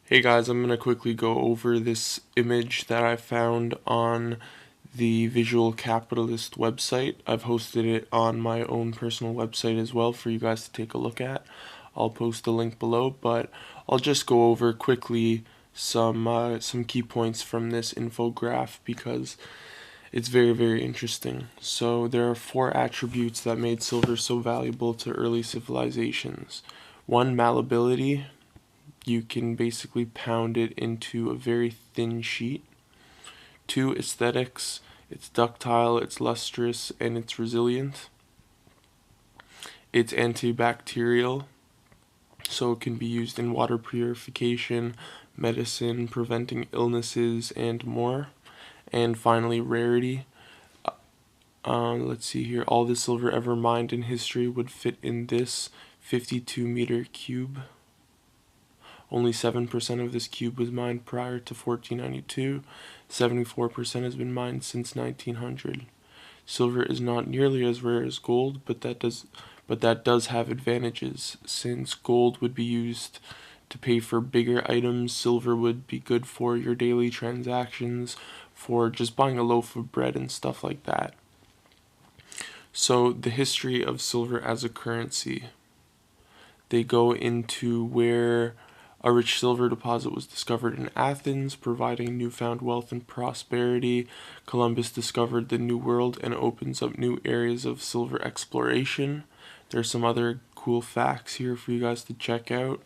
Hey guys, I'm going to quickly go over this image that I found on the Visual Capitalist website. I've hosted it on my own personal website as well for you guys to take a look at. I'll post the link below, but I'll just go over quickly some key points from this infograph because it's very interesting. So there are 4 attributes that made silver so valuable to early civilizations. 1, malleability. You can basically pound it into a very thin sheet. 2, aesthetics. It's ductile, it's lustrous, and it's resilient. It's antibacterial, so it can be used in water purification, medicine, preventing illnesses, and more. And finally, rarity. Let's see here. All the silver ever mined in history would fit in this 52-meter cube. Only 7% of this cube was mined prior to 1492. 74% has been mined since 1900. Silver is not nearly as rare as gold, but that does have advantages. Since gold would be used to pay for bigger items, silver would be good for your daily transactions, for just buying a loaf of bread and stuff like that. So the history of silver as a currency. They go into where a rich silver deposit was discovered in Athens, providing newfound wealth and prosperity. Columbus discovered the New World and opens up new areas of silver exploration. There's some other cool facts here for you guys to check out.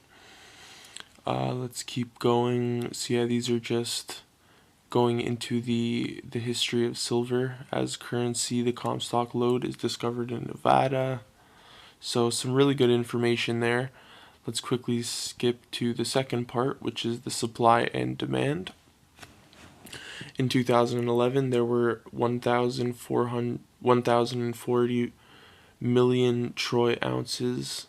Let's keep going. So yeah, these are just going into the history of silver as currency. The Comstock lode is discovered in Nevada. So some really good information there. Let's quickly skip to the second part, which is the supply and demand. In 2011, there were 1,040 million troy ounces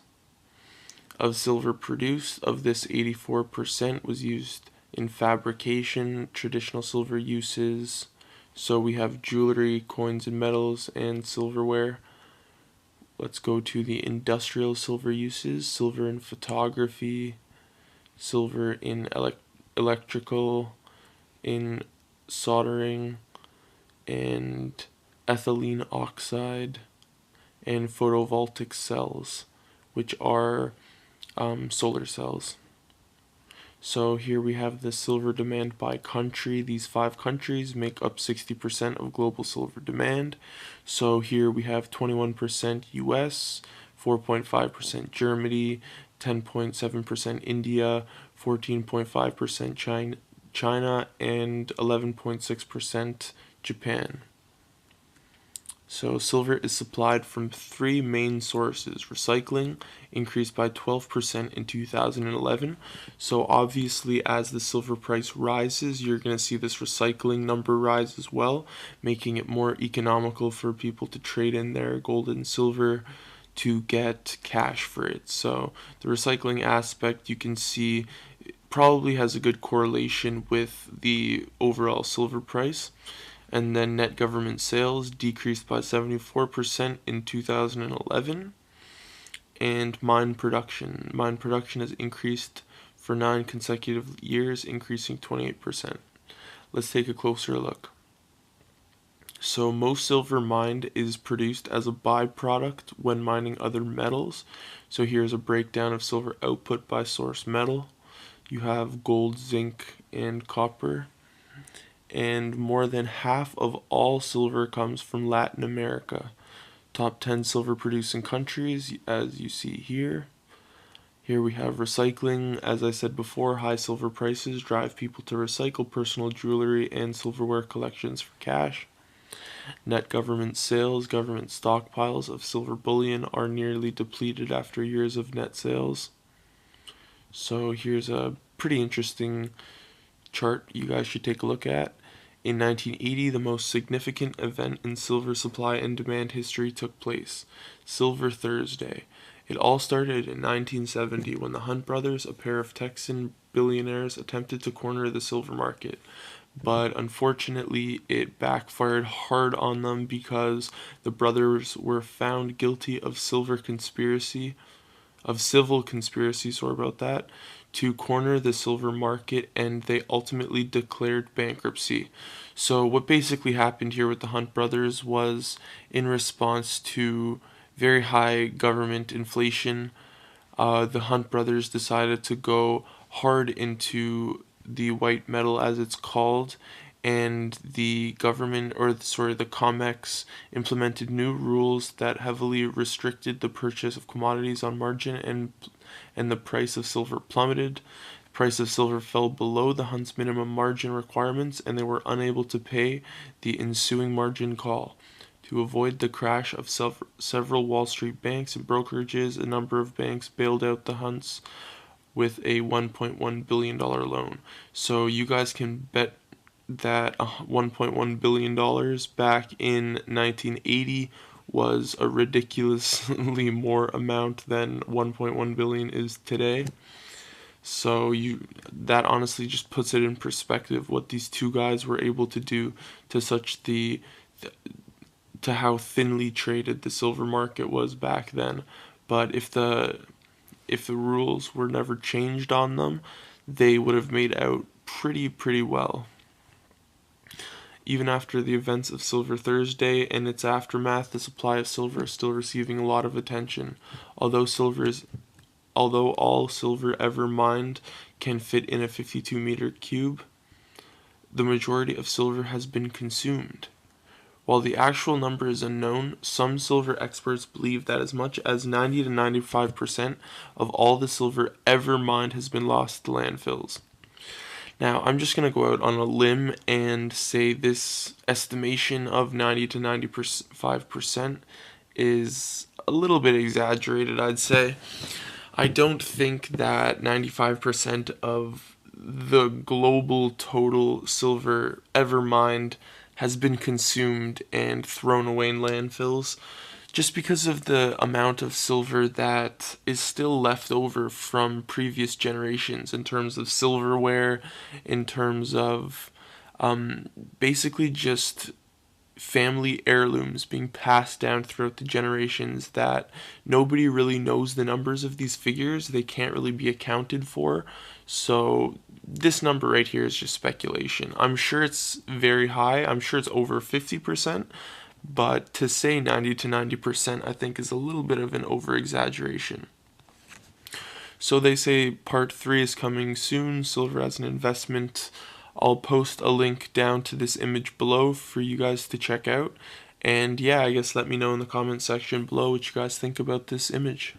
of silver produced. Of this, 84% was used in fabrication, traditional silver uses. So we have jewelry, coins and metals, and silverware. Let's go to the industrial silver uses. Silver in photography, silver in electrical, in soldering, and ethylene oxide, and photovoltaic cells, which are solar cells. So here we have the silver demand by country. These 5 countries make up 60% of global silver demand. So here we have 21% US, 4.5% Germany, 10.7% India, 14.5% China, and 11.6% Japan. So silver is supplied from 3 main sources. Recycling increased by 12% in 2011. So obviously as the silver price rises, you're going to see this recycling number rise as well, making it more economical for people to trade in their gold and silver to get cash for it. So the recycling aspect, you can see, probably has a good correlation with the overall silver price. And then net government sales decreased by 74% in 2011. And mine production has increased for 9 consecutive years, increasing 28%. Let's take a closer look. So most silver mined is produced as a byproduct when mining other metals. So here's a breakdown of silver output by source metal. You have gold, zinc, and copper. And more than half of all silver comes from Latin America. Top 10 silver producing countries, as you see here. Here we have recycling. As I said before, high silver prices drive people to recycle personal jewelry and silverware collections for cash. Net government sales, government stockpiles of silver bullion are nearly depleted after years of net sales. So here's a pretty interesting chart you guys should take a look at. In 1980, the most significant event in silver supply and demand history took place, Silver Thursday. It all started in 1970 when the Hunt brothers, a pair of Texan billionaires, attempted to corner the silver market. But unfortunately, it backfired hard on them because the brothers were found guilty of civil conspiracy, to corner the silver market, and they ultimately declared bankruptcy. So what basically happened here with the Hunt brothers was, in response to very high government inflation, the Hunt brothers decided to go hard into the white metal, as it's called, and the government, or sorry, the COMEX, implemented new rules that heavily restricted the purchase of commodities on margin, and the price of silver plummeted. The price of silver fell below the Hunt's minimum margin requirements, and they were unable to pay the ensuing margin call. To avoid the crash of several Wall Street banks and brokerages, a number of banks bailed out the Hunts with a $1.1 billion loan. So you guys can bet that $1.1 billion back in 1980 was a ridiculously more amount than 1.1 billion is today. So that honestly just puts it in perspective what these two guys were able to do to to how thinly traded the silver market was back then. But if the rules were never changed on them, they would have made out pretty well. Even after the events of Silver Thursday and its aftermath, the supply of silver is still receiving a lot of attention. Although all silver ever mined can fit in a 52-meter cube, the majority of silver has been consumed. While the actual number is unknown, some silver experts believe that as much as 90 to 95% of all the silver ever mined has been lost to landfills. Now, I'm just going to go out on a limb and say this estimation of 90 to 95% is a little bit exaggerated, I'd say. I don't think that 95% of the global total silver ever mined has been consumed and thrown away in landfills, just because of the amount of silver that is still left over from previous generations, in terms of silverware, in terms of basically just family heirlooms being passed down throughout the generations, that nobody really knows the numbers of these figures. They can't really be accounted for. So this number right here is just speculation. I'm sure it's very high. I'm sure it's over 50%. But to say 90 to 90%, I think, is a little bit of an over-exaggeration. So they say part 3 is coming soon, silver as an investment. I'll post a link down to this image below for you guys to check out. And yeah, I guess let me know in the comment section below what you guys think about this image.